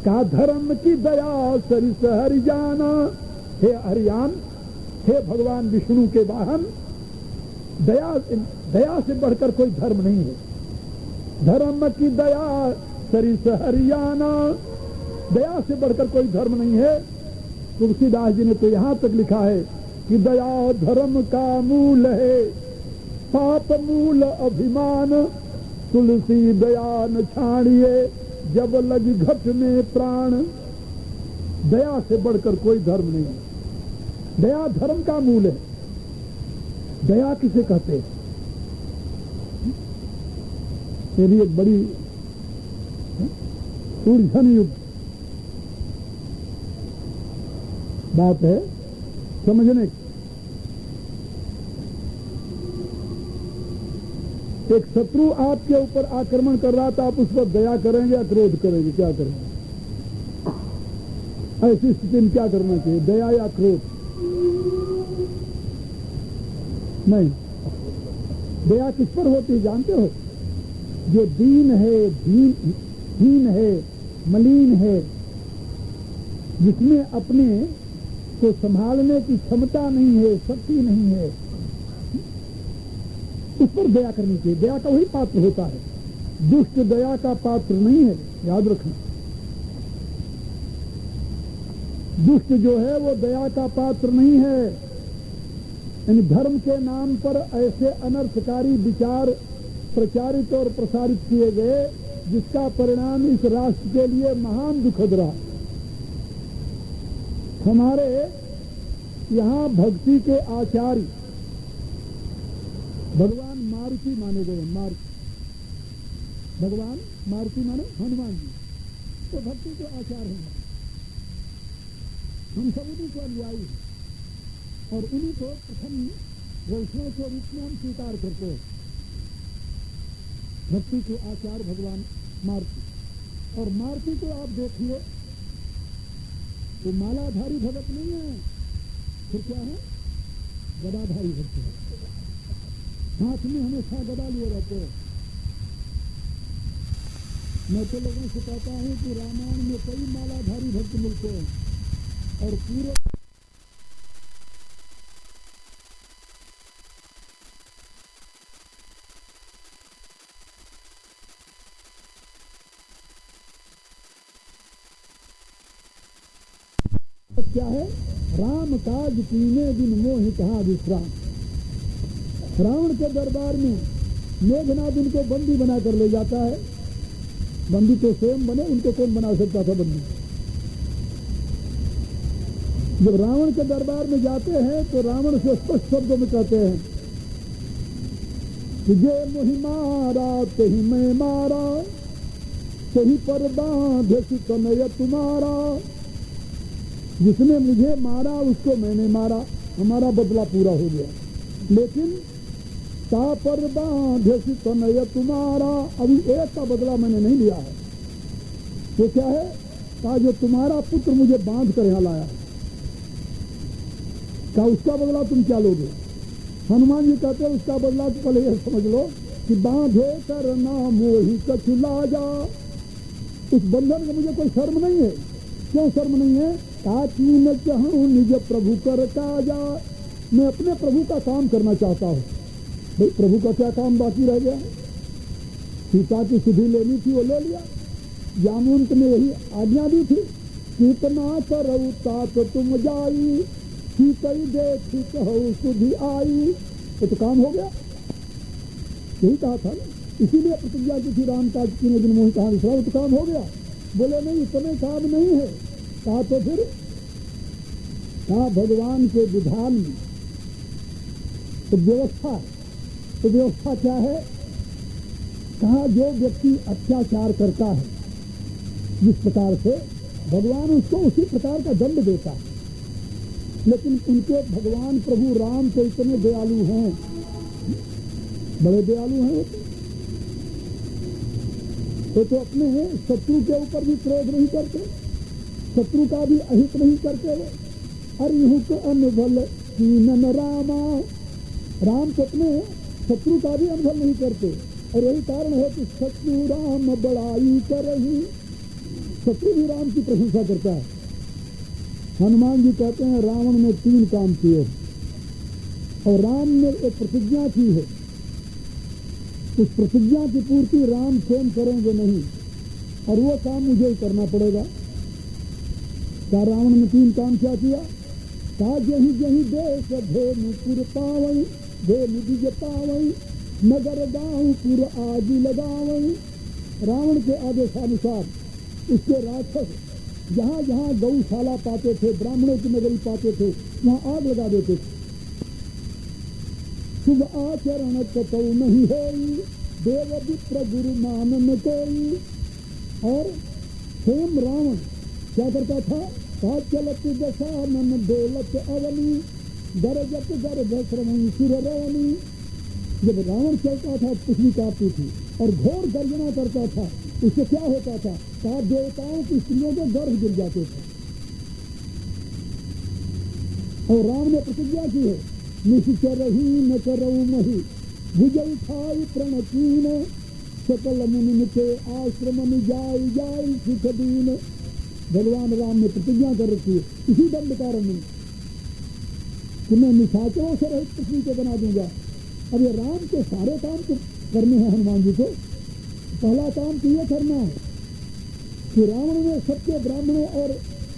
का धर्म की दया सरिस हरियाना, हे हरियान, हे भगवान विष्णु के वाहन, दया से बढ़कर कोई धर्म नहीं है। धर्म की दया सरिस हरियाना, दया से बढ़कर कोई धर्म नहीं है। तुलसीदास जी ने तो यहां तक लिखा है कि दया धर्म का मूल है, पाप मूल अभिमान, तुलसी दया न छाड़िए जब लगी घट में प्राण। दया से बढ़कर कोई धर्म नहीं है। दया धर्म का मूल है। दया किसे कहते हैं? ये भी एक बड़ी उलझन युक्त बात है समझने की। एक शत्रु आपके ऊपर आक्रमण कर रहा था, आप उस पर दया करेंगे या क्रोध करेंगे? क्या करेंगे? ऐसी स्थिति में क्या करना चाहिए, दया या क्रोध? नहीं, दया किस पर होती है जानते हो? जो दीन है, हीन है, मलिन है, जिसमें अपने को संभालने की क्षमता नहीं है, शक्ति नहीं है, उस पर दया करनी चाहिए। दया का वही पात्र होता है, दुष्ट दया का पात्र नहीं है, याद रखना। दुष्ट जो है वो दया का पात्र नहीं है। यानी धर्म के नाम पर ऐसे अनर्थकारी विचार प्रचारित और प्रसारित किए गए जिसका परिणाम इस राष्ट्र के लिए महान दुखद रहा। हमारे यहाँ भक्ति के आचार्य भगवान मारुति माने गए। भगवान मारुति माने हनुमान जी, तो भक्ति के आचार्य हैं। हम सब उन्हीं को अनुयायी हैं और उन्हीं को प्रथम वैष्णव के रूप में हम स्वीकार करते हैं। भक्ति के आचार्य भगवान मारुति। और मारुति को आप देखिए तो मालाधारी भगत नहीं है, फिर क्या है? गदाधारी भक्त है। हाथ में हमेशा गदा लिए रहते हैं। मैं तो लोगों से कहता हूं कि रामायण में कई मालाधारी भक्त मिलते हैं और पूरे क्या है? राम काज कीने दिन मोहि कहा विश्राम। रावण के दरबार में मेघनाद उनको बंदी बनाकर ले जाता है। बंदी तो स्वयं बने, उनको कौन बना सकता था बंदी? जब रावण के दरबार में जाते हैं तो रावण से स्पष्ट शब्दों में कहते हैं कि जे मोहि मारा तेहि मैं मारा, तेहि पर बांधे तनय तुम्हारा। जिसने मुझे मारा उसको मैंने मारा, हमारा बदला पूरा हो गया। लेकिन ता पर बांधे तनय तुम्हारा, अभी एक का बदला मैंने नहीं लिया है। तो क्या है? का जो तुम्हारा पुत्र मुझे बांध कर यहां लाया है, का उसका बदला तुम क्या लोगे? हनुमान जी कहते हैं उसका बदला तो पहले यह समझ लो कि बांधे कर ना मोहि कछु लाजा। उस बंधन में मुझे कोई शर्म नहीं है। क्यों शर्म नहीं है? ताकि न चाहूं निज प्रभु कर काजा। मैं अपने प्रभु का काम करना चाहता हूँ। भाई प्रभु का क्या काम बाकी रह गया? सीता की सुधि लेनी थी, वो ले लिया। जामुन ने यही आज्ञा दी थी, कितना करऊ तात तुम जाई, सीतई देखी कहू सुधि आई। ये तो काम हो गया, यही कहा था ना। इसीलिए प्रतिज्ञा की थी राम काज कीने दिन मोहि कहा विश्राम। तो काम हो गया। बोले नहीं, इतने काम नहीं है। कहा तो फिर कहा भगवान के विधान में तो व्यवस्था है। तो व्यवस्था क्या है? कहा जो व्यक्ति अत्याचार करता है जिस प्रकार से, भगवान उसको उसी प्रकार का दंड देता है। लेकिन उनके भगवान प्रभु राम तो इतने दयालु हैं, बड़े दयालु हैं। तो अपने शत्रु के ऊपर भी क्रोध नहीं करते, शत्रु का भी अहित नहीं करते। अरिहुक अनुभल कीनन रामा, राम तो अपने शत्रु का भी अनुभव नहीं करते। और यही कारण है कि शत्रु राम बड़ाई करही, शत्रु भी राम की प्रशंसा करता है। हनुमान जी कहते हैं रावण ने 3 काम किए और राम ने एक प्रतिज्ञा की है, उस प्रतिज्ञा की पूर्ति राम स्वयं करेंगे नहीं और वो काम मुझे ही करना पड़ेगा। क्या रावण ने 3 काम क्या किया? कहा जही जही देश धेनुपुर पावई, धेनु बीज पावई, नगर गाँव पुर आदि लगावई। रावण के आदेशानुसार उसके राक्षस जहाँ जहाँ गौशाला पाते थे, ब्राह्मणों की नगरी पाते थे, वहाँ आग लगा देते थे। शुभ आचरण कतौ नहीं होई, देव विप्र गुरु मानन कोई। और स्वयं रावण क्या करता था? चलत दशानन दौलत अवनी, गरजत गर्भ श्रवण सुर रवनी। जब रावण चलता था पृथ्वी कांपती थी और घोर गर्जना करता था, उससे क्या होता था? कहा देवताओं की स्त्रियों के गर्भ गिर जाते थे। और राम ने प्रतिज्ञा की है, निश्चर ही न करऊ मही, भुजई खाई प्रणकीन, सकल मुनि के आश्रम जाई जाई सुख दीन। भगवान राम ने प्रतिज्ञा कर रखी है इसी दंड कारण में कि मैं निशाचरों से रहित पृथ्वी को बना दूंगा। अब ये राम के सारे काम तो करने हैं हनुमान जी को। पहला काम तो ये करना है कि रावण ने सबके ब्राह्मणों और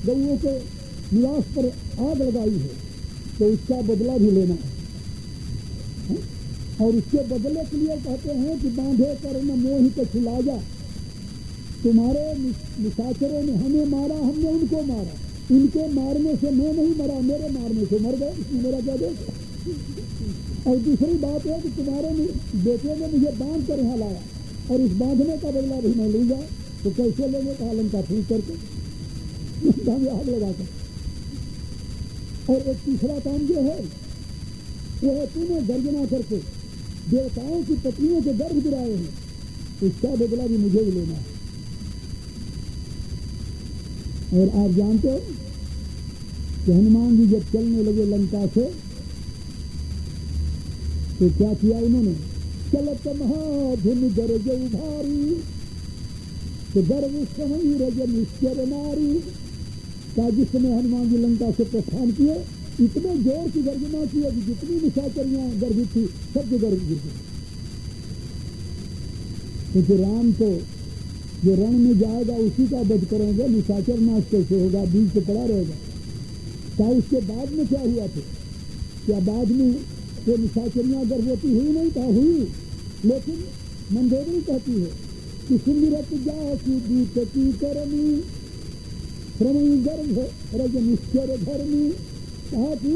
गौओं के निवास पर आग लगाई है, तो उसका बदला भी लेना है। और उसके बदले के लिए कहते हैं कि बांधे कर न मोहि कछु लाजा। तुम्हारे निशाचरों ने हमें मारा, हमने उनको मारा, उनके मारने से मैं नहीं मरा, मेरे मारने से मर गए, इसमें मेरा क्या दोष। और दूसरी बात है कि तुम्हारे बेटे ने मुझे बांध कर यहाँ लाया और इस बांधने का बदला भी मैं लूंगा, तो कैसे लेंगे? कहा लंका फूंक करके, आग लगाकर। और एक तीसरा काम जो है वो है तूने गर्जना करके देवताओं की पत्नियों के गर्भ गिराए हैं, उसका बदला भी मुझे ही लेना है। और आप जानते हो कि हनुमान जी जब चलने लगे लंका से तो क्या किया उन्होंने? चलत महाधुन गरजऊ भारी, तो गर्व समय रज निश्चर नारी। का जिस समय हनुमान जी लंका से प्रस्थान किए, इतने जोर की गर्जना की कि जितनी निशाचरियां गर्भित थी सबके गर्भ गिर गए। क्योंकि राम तो जो रण में जाएगा उसी का वध करेंगे, निशाचर नाश कैसे होगा? बीच से पड़ा रहेगा। क्या उसके बाद में क्या हुआ था? क्या बाद में वो निशाचरियां गर्भवती हुई? नहीं, कहा हुई, लेकिन मंदोदरी कहती है कि सुमिरत जासु दूत की करनी, श्रमई गर्भ रज निश्चर धर्मी। कहा कि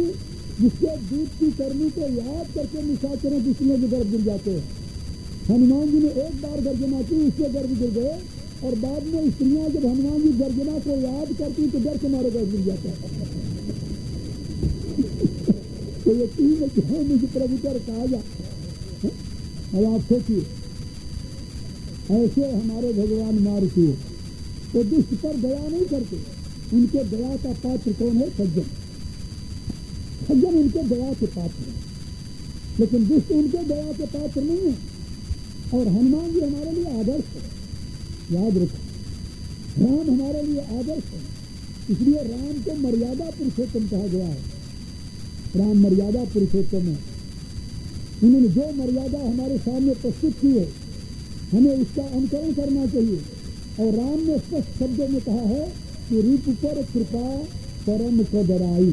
जिसके दूत की करनी को याद करके निशाचरों की स्त्रियों के गर्भ गिर जाते हैं। हनुमान जी ने एक बार गर्जना की, उसके गर्भ गिर गए, और बाद में स्त्रियां जब हनुमान जी गर्जना को याद करती तो डर के मारे गर्भ गिर जाता है। तो ये 3 अध्याय में जो प्रभुतर कहा जाता है, अब आप सोचिए ऐसे हमारे भगवान मारुति वो दुष्ट पर दया नहीं करते। उनके दया का पात्र कौन है? सज्जन। सज्जन उनके दया के पात्र है, लेकिन दुष्ट उनके दया के पात्र नहीं है। और हनुमान जी हमारे लिए आदर्श है, याद रखो। राम हमारे लिए आदर्श है, इसलिए राम को मर्यादा पुरुषोत्तम कहा गया है। राम मर्यादा पुरुषोत्तम है। उन्होंने जो मर्यादा हमारे सामने प्रस्तुत की है, हमें उसका अनुकरण करना चाहिए। और राम ने स्पष्ट शब्दों में कहा है कि रूप पर कृपा परम कदराई।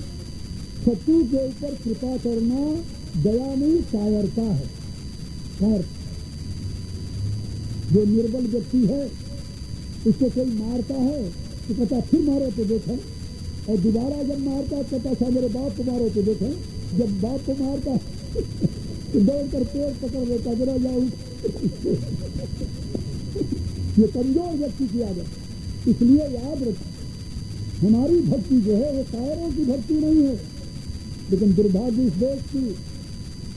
शत्रु के ऊपर कृपा करना दया नहीं, कायरता है। कायरता। जो निर्बल व्यक्ति है उसको कोई मारता है तो कहता फिर मारो तो देखें, और दोबारा जब मारता है कहता था मेरे बाप को मारो तो देखें। जब बाप को मारता तो दौड़ कर पेड़ पकड़ लेता, जरा जाऊँ। ये कमजोर व्यक्ति की आदत। इसलिए याद रखो, हमारी भक्ति जो है वो कायरों की भक्ति नहीं है। लेकिन दुर्भाग्य इस देश की,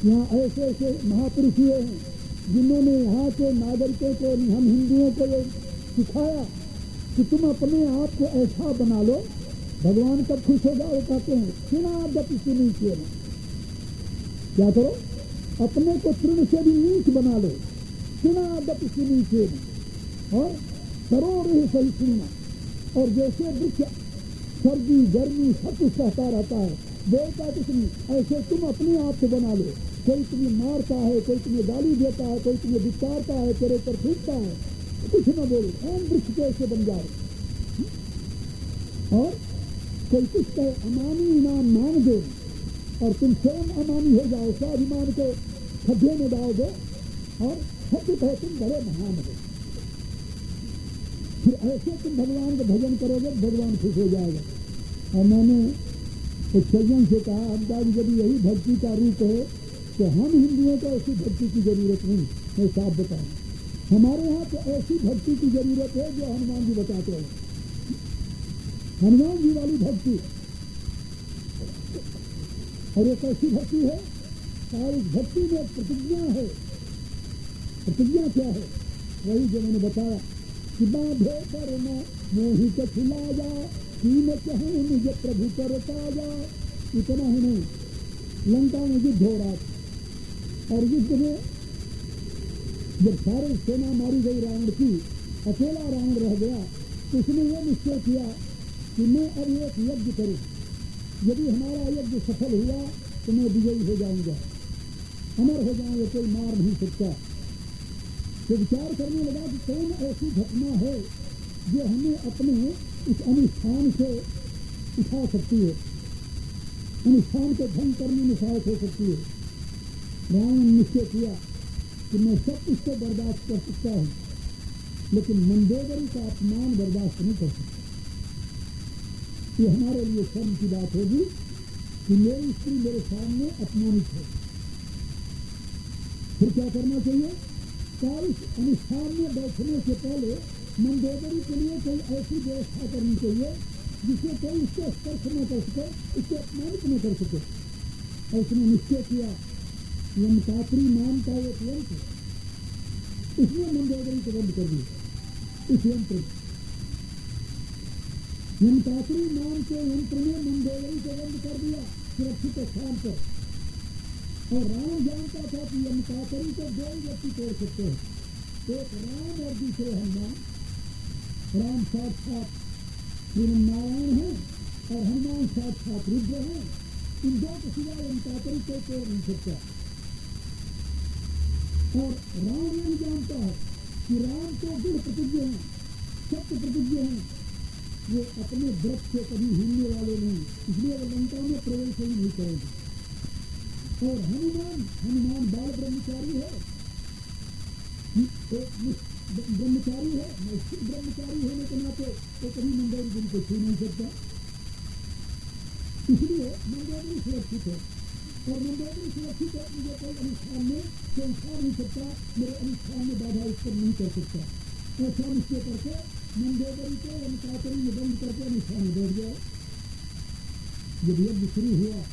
यहाँ ऐसे ऐसे महापुरुष हुए हैं जिन्होंने यहाँ के नागरिकों को, हम हिंदुओं को ये सिखाया कि तुम अपने आप को ऐसा बना लो, भगवान कब खुश होगा? वो कहते हैं क्षीणादपि सुनीचेन। क्या करो? अपने को तृण से भी नीच बना लो, क्षीणादपि सुनीचेन, और करो रहे सही सुनना। और जैसे वृक्ष सर्दी गर्मी सब कुछ सहता रहता है, बोलता कुछ नहीं, ऐसे तुम अपने आप से बना लो। कोई तुम्हें मारता है, कोई तुम्हें गाली देता है, कोई तुम्हें विचारता है, तेरे पर फूटता है, कुछ न बोलो, एन वृक्ष के ऐसे बन जाओ। और कोई कुछ कहे अमानी इनाम मान दे और तुम स्वयं अमानी हो जाओ, स्वाभिमान को खड्डे में डाल दो और सत्य कहे तुम बड़े महान हो। फिर ऐसे तुम भगवान का भजन करोगे, भगवान खुश हो जाएगा। और मैंने एक सज्जन से कहा, अंदाज यदि यही भक्ति का रूप है तो हम हिंदुओं को ऐसी भक्ति की जरूरत नहीं। मैं साफ बताऊं, हमारे यहाँ तो ऐसी भक्ति की जरूरत है जो हनुमान जी बताते हैं, हनुमान जी वाली भक्ति। और एक ऐसी भक्ति है, और इस भक्ति में प्रतिज्ञा है। प्रतिज्ञा क्या है? वही जो मैंने बताया कि बांधे पर न मोहि के खिला जा, तीन कहें मुझे प्रभु कर ताजा। इतना ही नहीं, लंका में युद्ध हो रहा था और युद्ध में जब सारी सेना मारी गई रावण की, अकेला रावण रह गया, तो उसने यह निश्चय किया कि मैं अब एक यज्ञ करूं, यदि हमारा यज्ञ सफल हुआ तो मैं विजयी हो जाऊंगा, अमर हो जाऊंगा, कोई मार नहीं सकता। तो विचार करने लगा कि कौन ऐसी घटना है जो हमें अपने इस अनुष्ठान से उठा सकती है, अनुष्ठान को भंग करने में सहायक हो सकती है। रावण ने निश्चय किया कि मैं सब कुछ तो बर्दाश्त कर सकता हूँ, लेकिन मंदोदरी का अपमान बर्दाश्त नहीं कर सकता। ये हमारे लिए शर्म की बात होगी कि मेरी स्त्री मेरे सामने अपमानित है। फिर क्या करना चाहिए? इस अनुष्ठान में बैठने से पहले मंदोदरी के लिए कोई ऐसी व्यवस्था करनी चाहिए जिससे कोई उसको स्पर्श न कर सके, उसको अपमानित न कर सके। और उसने निश्चय किया, यमकात्री नाम का एक यंत्र, उसने मंदोदरी को बंद कर दिया। इस यंत्र यमकात्री नाम के यंत्र ने मंदोदरी को बंद कर दिया सुरक्षित स्थान पर। और राम जानता था कि यमकात्री को दो व्यक्ति तोड़ सकते हैं, एक राम और दूसरे हनुमान। राम साक्षात नारायण है और हनुमान साक्षात रुद्र है। इन दो के सिवा यमकात्री को तोड़ नहीं सकता। और राम यह जानता है कि राम तो दृढ़ प्रतिज्ञ हैं, सत्य प्रतिज्ञ हैं, वो अपने व्रत से कभी हिलने वाले नहीं, इसलिए वो लंका में प्रवेश ही नहीं करेंगे। और हनुमान बाल ब्रह्मचारी है, ब्रह्मचारी है, ब्रह्मचारी होने के नाते तो कभी मंदोदरी दिन को छू नहीं सकता, इसलिए मंदोदरी सुरक्षित है। और मंदोदरी सुरक्षित है, मुझे कोई अनुष्ठान में कोई उठा नहीं सकता, मेरे अनुष्ठान में बाधा उत्पन्न नहीं कर सकता। ऐसा निश्चय करके मंदोदरी को यमकात्री में बंद करके अनुष्ठान में बैठ गया। जब यज्ञ शुरू हुआ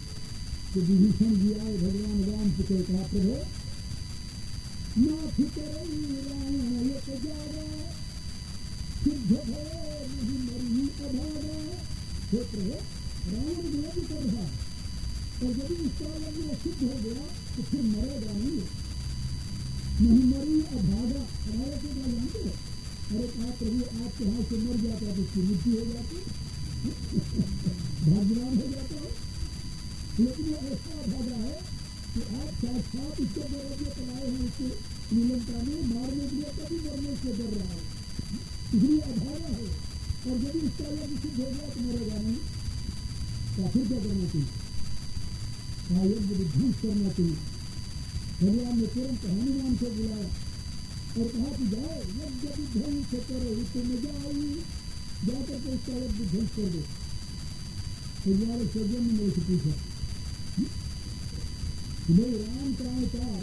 तो विभीषण जी आए, भगवान राम से कहा, प्रभु नाथ करई रायत जारा, सिद्ध भय नहीं मरी अभागा। हे प्रभु, रावण विरोध कर रहा और यदि इसका यज्ञ सिद्ध हो गया तो फिर मरेगा नहीं मरी अभागा। हमारे को क्या जानते हो? अरे कहा, प्रभु आपके हाथ से मर जाता तो उसकी मृत्यु हो जाती, भाग्यवान हो जाता है। लेकिन ये ऐसा अभागा है कि आप साक्षात इसके दरवाजे पर आए हैं, इसके नीलंका में मारने के लिए, कभी मरने से डर रहा है, इसलिए अभागा है। और यदि इसका यज्ञ सिद्ध हो गया तो मरेगा नहीं, तो फिर क्या करना चाहिए? यज्ञ विध्वंस करना चाहिए। भगवान ने तुरंत हनुमान को बुलाया और कहा कि जाओ यज्ञ विध्वंस करो, तुम जाओ, जाकर के इसका यज्ञ विध्वंस कर दो। हमारे सज्जन ने मेरे से पूछा, मेरे राम का अवतार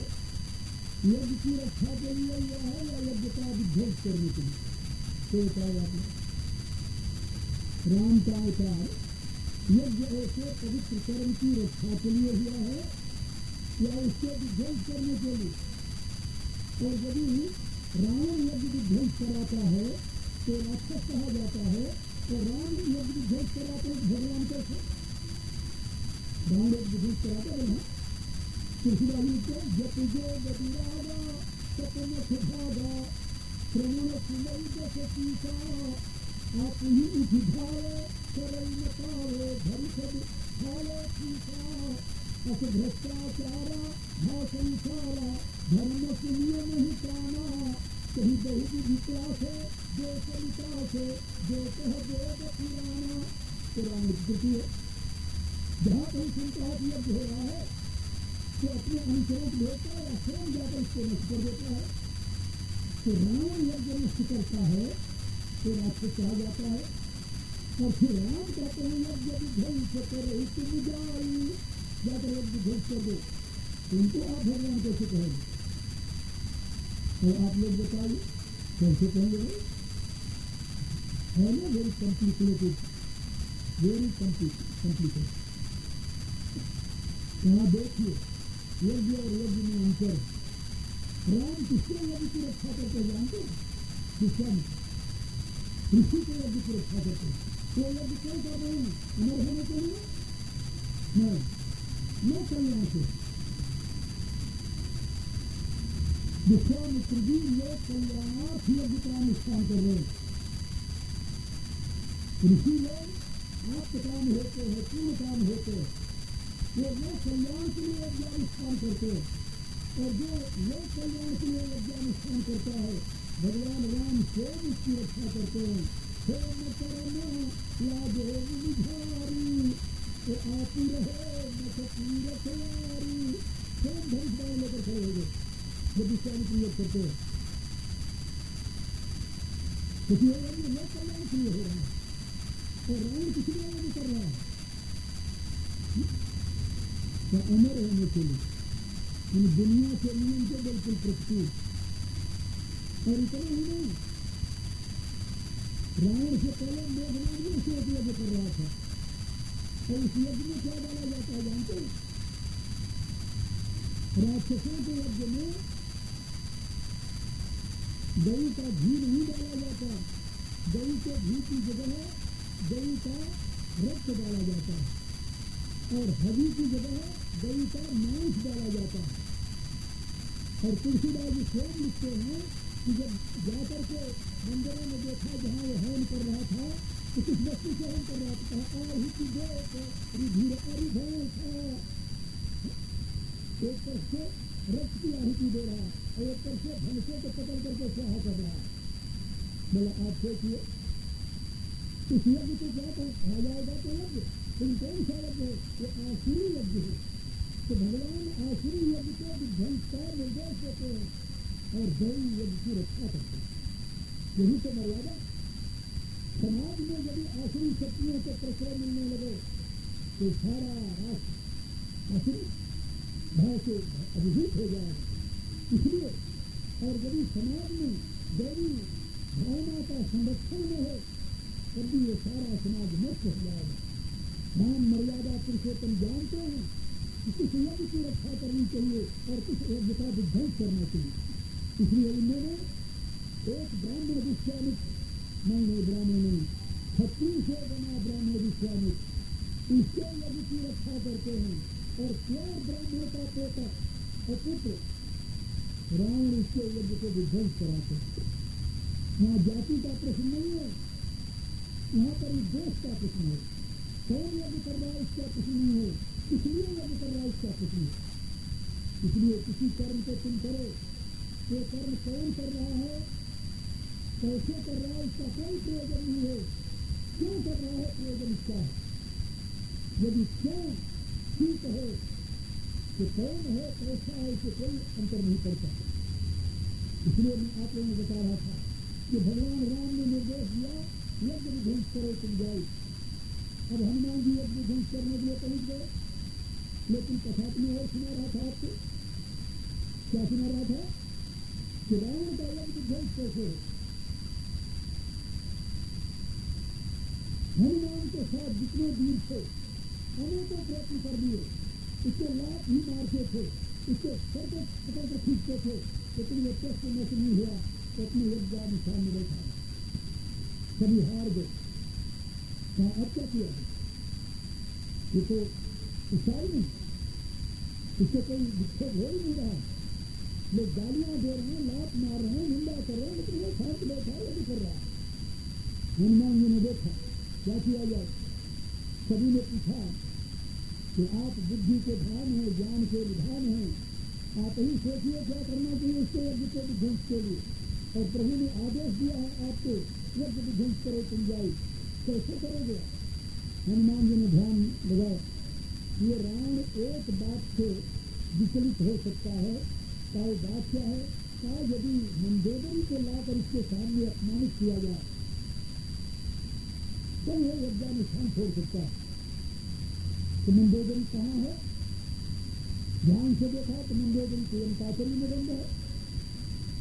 यज्ञ की रक्षा के लिए हुआ है या यज्ञ का विध्वंस करने के लिए? तो बताया आपने, राम का अवतार यज्ञ ऐसे पवित्र कर्म की रक्षा के लिए हुआ है या उसके विध्वंस करने के लिए? और यदि रावण यज्ञ विध्वंस कराता है तो राक्षस कहा जाता है, और राम यज्ञ विध्वंस कराते हैं भगवान कैसे? राम यज्ञ विध्वंस कराते हैं तुलसीदास को जप जो गतिरागा सपन भागा श्रवण सुनई दस पीसा आप ही उठावे करई नकावे धर सब खावे पीसा अस भ्रष्टाचारा भा संसारा धर्म सुनिए नहीं प्राणा कहीं बहु विप्ला से जो चलिता से जो कह वेद पुराना पुराण तृतीय जहाँ कहीं संताप यज्ञ हो रहा है तो अपने अनुचरों को भेजता है या स्वयं जाकर उसको नष्ट कर देता है। तो राम यज्ञ नष्ट करता है तो राक्षस कहा जाता है और फिर राम कहते हैं यज्ञ विध्वंस करे तुम जाई जाकर यज्ञ ध्वंस कर दो उनको आप भगवान कैसे कहेंगे और आप लोग बताइए कैसे कहेंगे है ना वेरी कॉम्प्लिकेटेड यहाँ देखिए यज्ञ और यज्ञ में अंतर। राम किसके यज्ञ की रक्षा करते जानते विश्वामित्र ऋषि के यज्ञ की रक्षा करते तो यज्ञ क्यों कर रहे हैं अमर होने के लिए न कल्याण से विश्वामित्र जी लोग कल्याणार्थ यज्ञ का अनुष्ठान कर रहे हैं। ऋषि लोग आपके काम होते हैं पूर्ण काम होते हैं वो लोग कल्याण के लिए यज्ञानुष्ठान करते हैं और जो लोग कल्याण के लिए यज्ञानुष्ठान करता है भगवान राम स्वयं उसकी रक्षा करते हैं। न करना याद हो निधारी तो आप ही रहे न तीरथ यारी स्वयं धनुष बाण लेकर खड़े हो गए जब विश्वामित्र योग करते हैं क्योंकि लोग कल्याण के लिए हो रहा है और राम किसी लिए नहीं कर रहा है या अमर होने के लिए इन दुनिया के नियम के बिल्कुल प्रतिकूल। और इतना ही नहीं रावण से पहले मेघनाथ भी उसे यज्ञ कर रहा था और उस यज्ञ में क्या डाला जाता है जानते हैं राक्षसों के यज्ञ में दही का घी नहीं डाला जाता दही के घी की जगह दही का रक्त डाला जाता है और हदी की जगह दही का मांस डाला जाता है। और तुलसीदास जी स्वयं लिखते हैं कि जब जाकर के मंदिरों में देखा जहाँ वो हवन कर रहा था तो किस वस्तु से हवन कर रहा था आहुति दे एक तरफ से रक्त की आहुति दे रहा और एक तरफ से भैंसों को पकड़ करके स्वाहा कर रहा। बोला आप देखिए इस यज्ञ को क्या कहा जाएगा तो यज्ञ तुम कौन सा यज्ञ है ये आसुरी यज्ञ है। तो भगवान आसुरी यज्ञ को विध्वंस का निर्देश देते हैं और दैवी यज्ञ की रक्षा करते हैं। यही तो मर्यादा समाज में यदि आसुरी शक्तियों के प्रश्रय मिलने लगे तो सारा राष्ट्र आसुरी भाव से अभिभूत हो जाएगा। इसलिए और यदि समाज में दैवी भावना का संरक्षण में है तब भी ये सारा समाज नष्ट हो जाएगा। राम मर्यादा पुरुषोत्तम जानते हैं कि किस यज्ञ की रक्षा करनी चाहिए और किस यज्ञ का विध्वंस करना चाहिए। इसलिए उन्होंने एक ब्राह्मण विश्वामित्र नहीं ब्राह्मण नहीं क्षत्रिय से बना ब्राह्मण विश्वामित्र उसके यज्ञ की रक्षा करते हैं और प्योर ब्राह्मण का पोता और पुत्र रावण उसके यज्ञ को विध्वंस कराते हैं। यहाँ जाति का प्रश्न नहीं है यहाँ पर देश का प्रश्न है कौन यज्ञ कर रहा है इसका प्रश्न नहीं है इसलिए यज्ञ कर रहा है इसका प्रश्न है। इसलिए किसी कर्म को तुम करो तो कर्म कौन कर रहा है कैसे कर रहा है इसका कोई प्रयोजन नहीं है क्यों कर रहा है प्रयोजन इसका है। यदि क्यों ठीक है तो कौन है कैसा है इसे कोई अंतर नहीं पड़ता। इसलिए मैं आप लोगों को बता रहा था कि भगवान राम ने निर्देश दिया यज्ञ विध्वंस करो तुम जाओ। अब हनुमान जी यज्ञ विध्वंस करने के लिए पहुंच गए लेकिन कथा में और सुना रहा था आपको क्या सुना रहा था कि रावण का यज्ञ विध्वंस कैसे हनुमान के साथ जितने वीर थे अनेकों प्रयत्न कर दिए इसके लाभ ही मारते थे इसके सर को पकड़ कर खींचते थे लेकिन ये टेस्ट नष्ट नहीं हुआ तो अपने यज्ञानुष्ठान में बैठा कभी हार गए कहा अब क्या किया ये तो उचाई नहीं इससे कोई विक्षेप हो ही नहीं रहा लोग गालियां दे रहे हैं लात मार रहे हैं निंदा कर रहे हैं लेकिन वो शांत बैठा है यदि कर रहा है हनुमान जी ने देखा क्या किया जाए। सभी ने पूछा कि आप बुद्धि के धाम हैं, ज्ञान के विधान हैं, आप ही सोचिए क्या करना चाहिए इसके यज्ञ के विध्वंस के लिए। और प्रभु ने आदेश दिया है आपको यज्ञ विध्वंस करो तुम जाओ, कैसे करोगे। हनुमान जी ने ध्यान लगाया, ये रावण एक बात से विचलित हो सकता है। क्या बात क्या है? क्या यदि मंदोदरी को लाकर इसके सामने अपमानित किया जाए तो यह यज्ञानुष्ठान छोड़ सकता है। तो मंदोदरी कहाँ है? ध्यान से देखा तो मंदोदरी के अंतातरी में बंद है।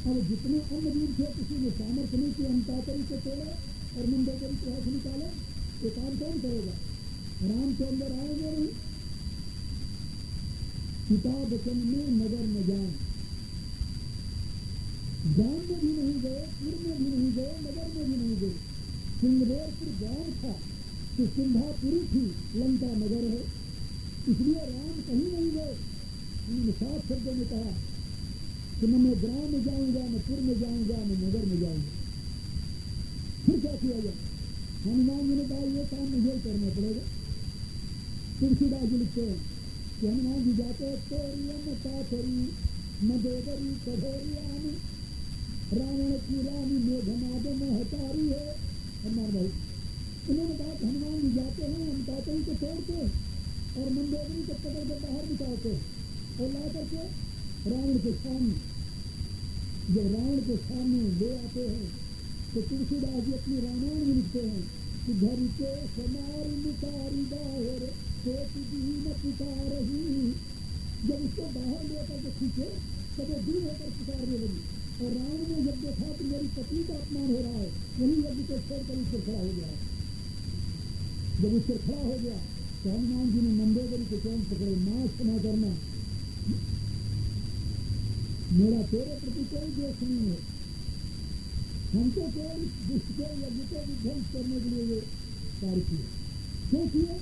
अब जितने अन्य वीर थे किसी ने सामर्थ्य नहीं कि अंतातरी को तोड़े और मंदोदरी को हाथ निकाले। ये काम कौन करेगा? राम के अंदर आएंगे नहीं। पिता वचन में नगर न जान, गांव में भी नहीं गए, पुर में भी नहीं गए, नगर में भी नहीं गए। सिंगरेरपुर गांव था तो सिंधापुरी थी, लंका नगर है, इसलिए राम कहीं नहीं गए। उन्होंने साफ शब्दों में कहा कि न मैं ग्राम में जाऊंगा, न पुर में जाऊंगा, न नगर में जाऊंगा। फिर क्या किया जाए? हनुमान जी ने कहा ये काम मुझे करना पड़ेगा। तुलसीदास जी लिखते हैं कि हनुमान जी जाते तोरियम तातरी मदोदरी कठोरियाम, रावण की रानी मेघनाद में हतारी है। हनुमान भाई उन्होंने कहा कि हनुमान जी जाते हैं हम तातरी को तोड़ते और मंदोदरी को पकड़ के बाहर निकालते और ला करके रावण के सामने, जब रावण के सामने ले आते हैं तो तुलसीदास जी अपनी रामायण में लिखते हैं कि घर के समार निकारी बाहर न पुकार रही। जब उसको बाहर लेकर के खींचे तब वो दूर होकर पुकारने लगी। और रावण ने जब देखा कि मेरी पत्नी का अपमान हो रहा है, वही यज्ञ को छोड़कर उससे खड़ा हो गया। जब उससे खड़ा हो गया तो हनुमान जी ने मंदोदरी के चरण पकड़े, मां क्षमा करना, मेरा तेरे प्रति कोई दोष नहीं है, हमको केवल दुष्ट के यज्ञ को विध्वंस करने के लिए ये कार्य किया। क्यों किया?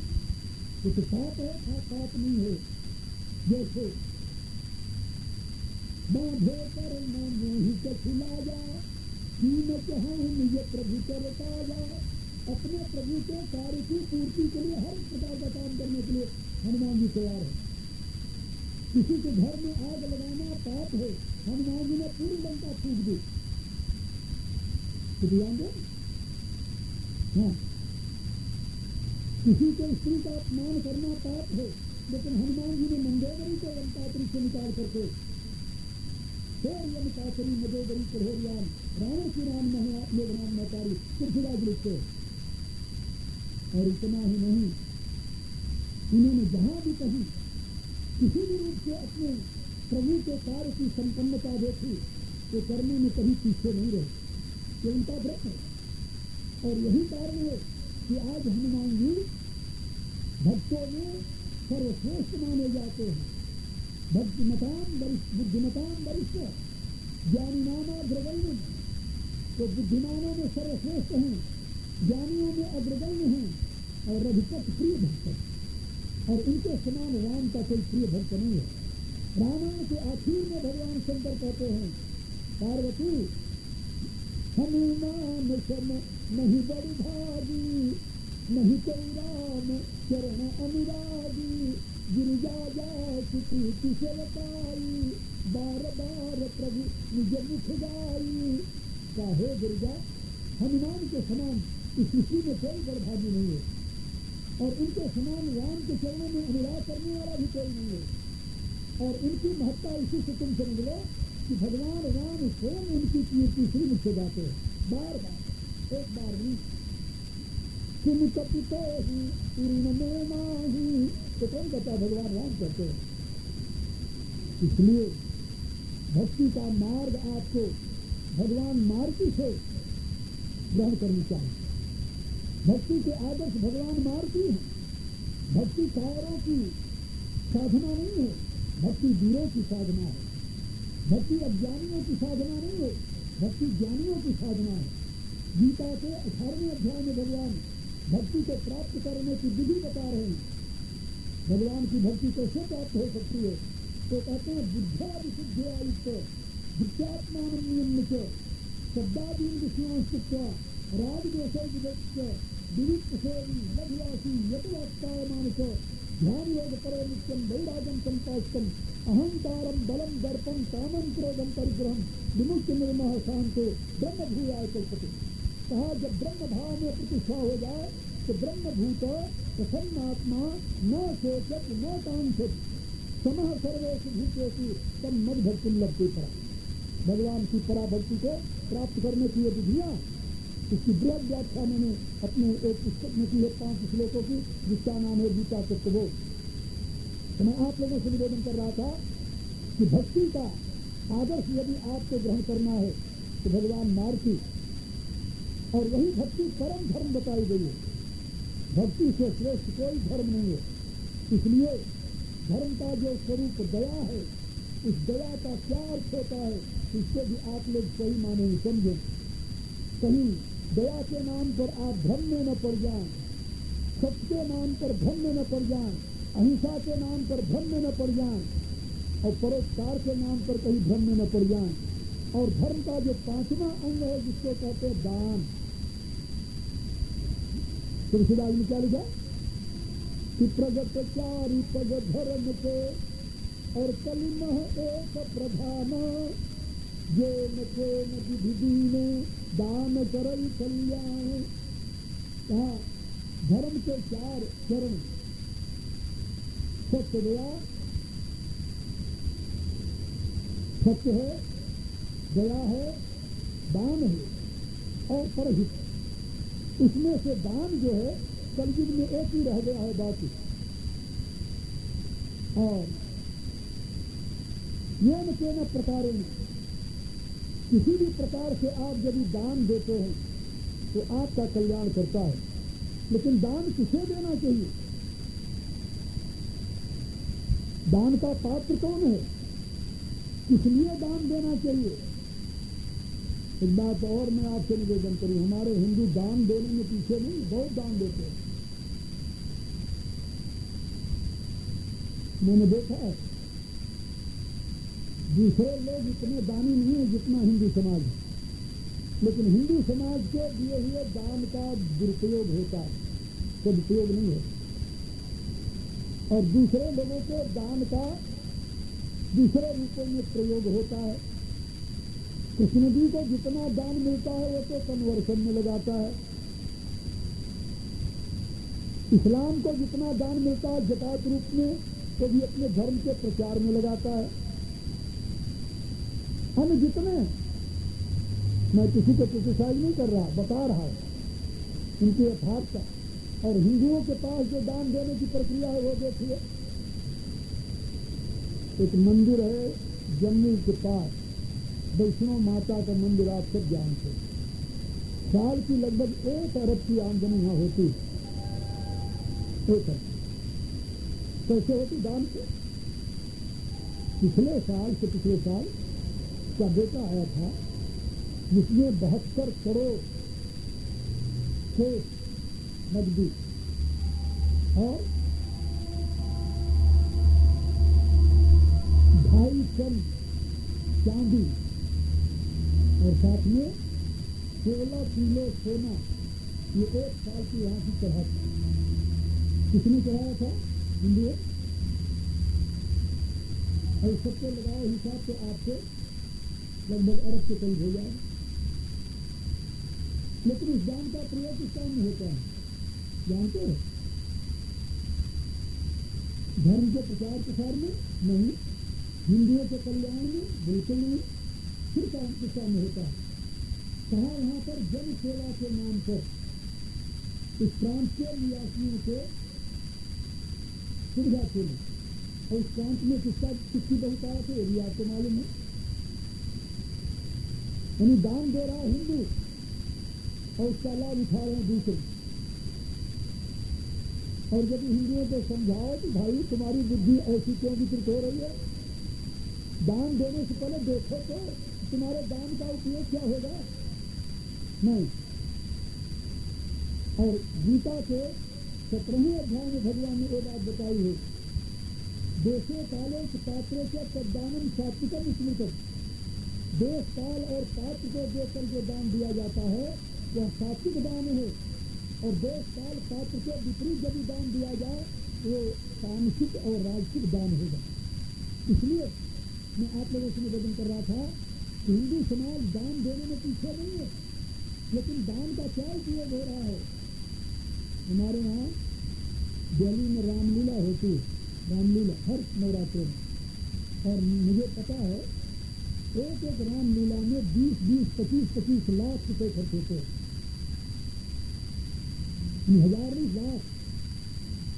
कुछ पाप है, पाप नहीं है। जैसे बांधे कर न मोहि कछुला जा, कीन चाहूं निज प्रभु करता जा। अपने प्रभु के कार्य की पूर्ति के लिए हर प्रकार का काम करने के लिए हनुमान जी तैयार है। किसी के घर में आग लगाना पाप है, हनुमान जी ने पूरी लंका फूंक दी। ध्यान दो, हाँ, किसी के स्त्री का अपमान करना पाप है, लेकिन हनुमान जी ने मंदोदरी को लंकातरी से निकाल करके यमकातरी मदोदरी कठोरियाम, रावण की राम मेघनाद महतारी तुलसीदास लिखते। और इतना ही नहीं, उन्होंने जहां भी कहीं किसी भी रूप से अपने प्रभु के कार्य की संपन्नता देखी तो करने में कभी पीछे नहीं रहे, ये उनका व्रत है। और यही कारण है कि आज हनुमान जी भक्तों में सर्वश्रेष्ठ माने जाते हैं। भक्तिमताम वरिष्ठ, बुद्धिमताम वरिष्ठ, ज्ञानी नाम अग्रगण्य। तो बुद्धिमानों में सर्वश्रेष्ठ हैं, ज्ञानियों में अग्रगण्य हैं और रघुपत प्रिय भक्त है। और इनके समान राम का कोई प्रिय भक्त नहीं है। रामायण के आखिर में भगवान शंकर कहते हैं, पार्वती हनुमान सम नहीं बड़ी भागी, नहीं कोई राम चरण अनुरागी। गिरिजा जा सुप्रीति से बताई, बार बार प्रभु निज मुख गाई। काहे गिरिजा, हनुमान के समान इस सृष्टि में कोई बड़भागी नहीं है और इनके समान राम के चरणों में अनुराग करने वाला भी कोई नहीं है। और इनकी महत्ता इसी से तुम समझ लो कि भगवान राम स्वयं इनकी कीर्ति श्रीमुख से गाते हैं, बार बार, एक बार नहीं। तुम कपितो ही पूर्ण में नाही, तो कौन कहता भगवान राम कहते हैं। इसलिए भक्ति का मार्ग आपको भगवान मार्गी से ग्रहण करनी चाहिए। भक्ति के आदर्श भगवान मार्गी है। भक्ति कायरों की साधना नहीं है, भक्ति वीरों की साधना है। भक्ति अज्ञानियों की साधना नहीं है, भक्ति ज्ञानियों की साधना है। गीता के 18वें अध्याय में भगवान भक्ति को प्राप्त करने की विधि बता रहे हैं। भगवान की भक्ति कैसे प्राप्त हो सकती है? तो कहते हैं बुद्ध्या विशुद्ध्या युक्त विद्यात्मानं नियम्य शब्दादीन विषयान् राजदेशे विदस्य विविक्त सेवी लघुवासी यतुवाक्ताय मानस ध्यान योग परे नित्यम वैरागम संपास्तम अहंकारम बलम दर्पम कामम क्रोधम परिग्रहम विमुक्त निर्मह शांतो ब्रह्म भूयाय कल्पते। कहा जब ब्रह्म भाव में प्रतिष्ठा हो जाए तो ब्रह्मभूत प्रसन्नात्मा न शोचत न कांक्षत समः सर्वेषु भूतेषु तम मद भक्ति लभते परा। भगवान की पराभक्ति को प्राप्त करने की ये विधियां, इसकी बृहद व्याख्या मैंने अपने एक पुस्तक में की है 5 श्लोकों की, जिसका नाम है गीता तत्वबोध। तो मैं आप लोगों से निवेदन कर रहा था कि भक्ति का आदर्श यदि आपको ग्रहण करना है तो भगवान मार्गी और वही भक्ति परम धर्म बताई गई है। भक्ति से श्रेष्ठ कोई धर्म नहीं है। इसलिए धर्म का जो स्वरूप दया है, उस दया का क्या अर्थ होता है इसको भी आप लोग सही माने समझें। कहीं दया के नाम पर आप भ्रम में न पड़ जाएं, सत्य के नाम पर भ्रम में न पड़ जाएं, अहिंसा के नाम पर भ्रम में न पड़ जाएं और परोपकार के नाम पर कहीं भ्रम में न पड़ जाएं। और धर्म का जो 5वां अंग है जिसको कहते हैं दान, तुलसीदास ने क्या लिखा कि प्रगत चारि पग धर्म के और कलिमह एक प्रधान जे न के न विधि दीने दान करई कल्याण। कहा धर्म के 4 चरण, सत्य दया, सत्य है, दया है, दान है और परहित। उसमें से दान जो है कलयुग में एक ही रह गया है बाकी। और ये न के न प्रकारों में किसी भी प्रकार से आप यदि दान देते हैं तो आपका कल्याण करता है। लेकिन दान किसे देना चाहिए? दान का पात्र कौन है? किस लिए दान देना चाहिए? एक बात और मैं आपसे निवेदन करूं, हमारे हिंदू दान देने में पीछे नहीं, बहुत दान देते हैं। मैंने देखा है दूसरे लोग इतने दानी नहीं है जितना हिंदू समाज है, लेकिन हिंदू समाज के दिए हुए दान का दुरुपयोग होता है, सदुपयोग नहीं है। और दूसरे लोगों के दान का दूसरे रूपों में प्रयोग होता है। कृष्ण जी को जितना दान मिलता है वो तो कन्वर्शन में लगाता है। इस्लाम को जितना दान मिलता है ज़कात रूप में तो भी अपने धर्म के प्रचार में लगाता है। हम जितने, मैं किसी को क्रिटिसाइज नहीं कर रहा, बता रहा हूं उनके यथार्थ का। और हिंदुओं के पास जो दान देने की प्रक्रिया है वो देखिए। एक मंदिर है जम्मू के पास, वैष्णो माता का मंदिर, आप सब जानते हैं। साल की लगभग 1 अरब की आमदनी यहाँ होती है। 1 अरब कैसे होती? दान से। पिछले साल का बेटा आया था जिसमें 72 करोड़ थे नकदी और 2.5 टन चांदी और साथ में 16 किलो सोना। ये 1 साल की यहाँ की चढ़ा था। किसने चढ़ाया था? हिंदुओं। और सबको लगाए हिसाब से आपसे लगभग अरब के करीब हो जाए। लेकिन इस दान का प्रयोग किस काम में होता है जानते हो? धर्म के प्रचार प्रसार में नहीं, हिंदुओं के कल्याण में बिल्कुल नहीं। फिर काम किस काम में होता है? कहा यहाँ पर जन सेवा के नाम पर इस प्रांत के निवासियों के सुविधा के लिए, और इस प्रांत में किसकी बहुतायत है यदि आपको मालूम है? यानी दान दे रहा है हिंदू और उसका लाभ उठा रहे हैं दूसरे। और यदि हिंदुओं को समझाओ कि भाई तुम्हारी बुद्धि ऐसी क्यों विकृत हो रही है, दान देने से पहले देखो तो तुम्हारे दान का उपयोग क्या होगा। नहीं। और गीता के 17वें अध्याय में भगवान ने ये बात बताई है, देशे काले पात्रों के तद्दानम सात्विकम स्मृतम। देश काल और पात्र को देकर जो दान दिया जाता है वह सात्विक दान है, और देश काल पात्र के विपरीत यदि दान दिया जाए तो वो तामसिक और राजसिक दान होगा। इसलिए मैं आप लोगों से निवेदन कर रहा था कि हिंदू समाज दान देने में पीछे नहीं है, लेकिन दान का क्या उपयोग हो रहा है। हमारे यहाँ दिल्ली में रामलीला होती है, रामलीला हर नवरात्रि में, और मुझे पता है एक एक रामलीला में 20-20, 25-25 लाख रुपए खर्च होते हैं, 1000 नहीं लाख।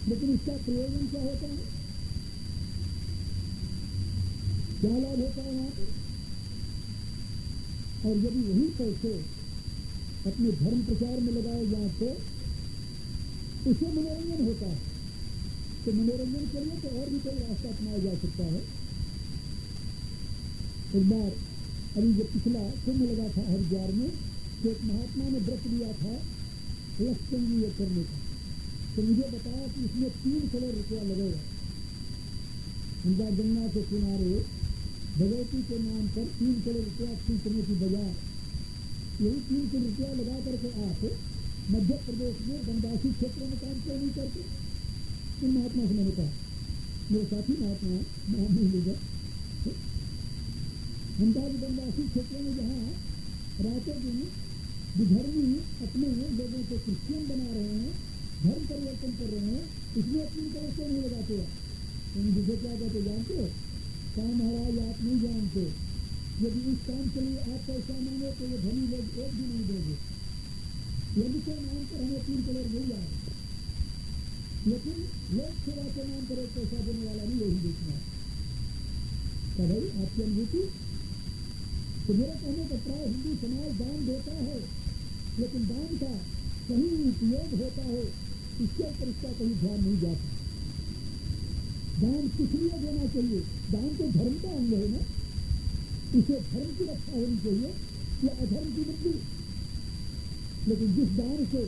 लेकिन इसका प्रयोजन क्या होता है, क्या लाभ होता है वहां पर। और यदि वही पैसे अपने धर्म प्रचार में लगाए जाए तो उससे मनोरंजन होता है। तो मनोरंजन के लिए तो और भी कोई रास्ता अपनाया जा सकता है। एक बार अभी जो पिछला कुंभ लगा था हरिद्वार में, तो एक महात्मा ने व्रत लिया था लक्षचंडी करने का। तो मुझे बताया कि इसमें 3 करोड़ रुपया लगेगा। उनका गंगा के किनारे भगवती के नाम पर 3 करोड़ रुपया खींचने की बजाय यही 3 करोड़ रुपया लगा करके आप मध्य प्रदेश में वनवासी क्षेत्रों में काम क्यों नहीं करते। इन महात्मा से मैंने कहा, मेरे साथी महात्मा नाम नहीं लेगा, उनका वनवासी क्षेत्रों में जहाँ रातों दिन विधर्मी अपने लोगों को क्रिश्चियन बना रहे हैं, धर्म परिवर्तन कर रहे हैं, इसमें 3 करोड़ क्यों नहीं लगाते आप। तुम जिसे क्या कहते जानते हो, काम महाराज आप नहीं जानते, यदि इस काम के लिए आप पैसा मांगे तो ये धनी लोग एक भी नहीं देंगे। यदि के नाम पर हमें 3 करोड़ मिल जाए, लेकिन लोक सेवा के नाम पर एक पैसा देने वाला नहीं यही देखना है। क्या भाई आपकी अनुभूति। तो मेरा कहने का प्राय हिंदू समाज दान देता है, लेकिन दान का सही उपयोग होता है इसके ऊपर इसका कहीं ध्यान नहीं जाता। दान किस लिए देना चाहिए, दान तो धर्म का अंग है ना, इसे धर्म की रक्षा होनी चाहिए या अधर्म की वृद्धि। लेकिन जिस दान से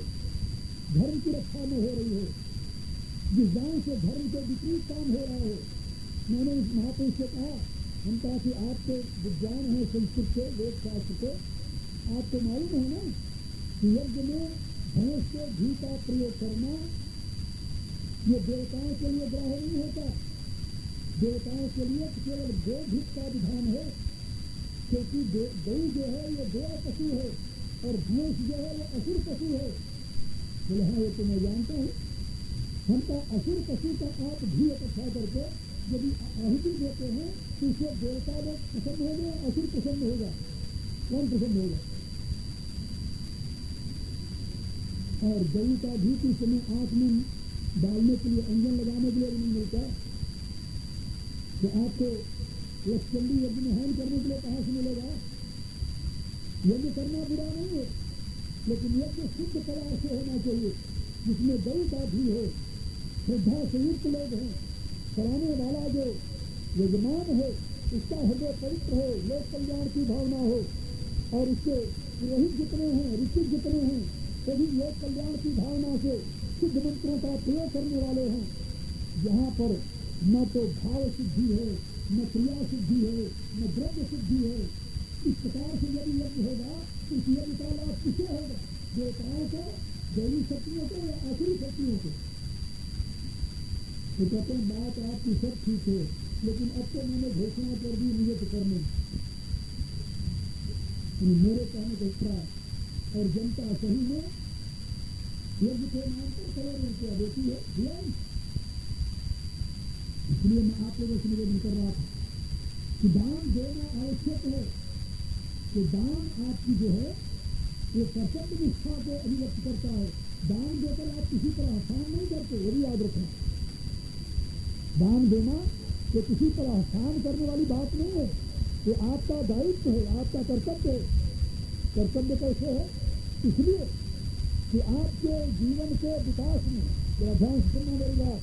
धर्म की रक्षा न हो रही है, जिस दान से धर्म के विपरीत काम हो रहा है, मैंने इस महापुरुष से कहा, हम कहा कि आपको विज्ञान है संस्कृत के वेद शास्त्र के, आपको मालूम है ना कि यज्ञ में भैंस के घी का प्रयोग करना ये देवताओं के लिए ग्राह्य नहीं होता। देवताओं के लिए केवल गोभित का विधान है, क्योंकि गौ जो है ये देव पशु है और भैंस जो है ये असुर पशु है। बोले हाँ ये तो मैं जानता हूँ। हमका असुर पशु का आप घी इकट्ठा करके यदि आहुति देते हैं तो उसे देवता लोग पसंद होगा, असुर पसंद होगा, कौन पसंद होगा। और गऊ का घी किस समय आंख में डालने के लिए, अंजन लगाने के लिए नहीं मिलता, तो आपको लक्षचंडी यज्ञ में हवन करने के लिए कहाँ से मिलेगा। यज्ञ करना बुरा नहीं है, लेकिन यज्ञ शुद्ध प्रकार से होना चाहिए, जिसमें गऊ का घी हो, श्रद्धा से युक्त लोग हैं, कराने वाला जो यजमान है उसका हृदय पवित्र हो, लोक कल्याण की भावना हो, और उसके पुरोहित जितने हैं, ऋषि जितने हैं, सभी लोक कल्याण की भावना से शुद्ध मंत्रों का प्रयोग करने वाले हैं। यहाँ पर न तो भाव सिद्धि है, न क्रिया सिद्धि है, न द्रव्य सिद्धि है। इस प्रकार से यदि यज्ञ होगा तो इस यज्ञ का लाभ किसे होगा, देवताओं को, दैवी शक्तियों को या आसुरी शक्तियों को। तो कहते हैं बात आपकी सब ठीक है, लेकिन अब तो मैंने घोषणा कर दी मुझे तो करने, मेरे कहने को उत्तरा और जनता सही में यज्ञ के नाम पर करोड़ रुपया देती है, दिया। इसलिए मैं आप लोगों से निवेदन कर रहा था कि दान देना आवश्यक है, कि दान आपकी जो है वो कर्तव्य निष्ठा को अभिव्यक्त करता है। दान देकर आप किसी पर आसान नहीं करते, ये भी याद रखना। दान देना ये किसी पर आसान करने वाली बात नहीं है, ये आपका दायित्व है, आपका कर्तव्य है। कर्तव्य कैसे है, इसलिए कि आपके जीवन के विकास में, ध्यान से सुनना मेरी बात,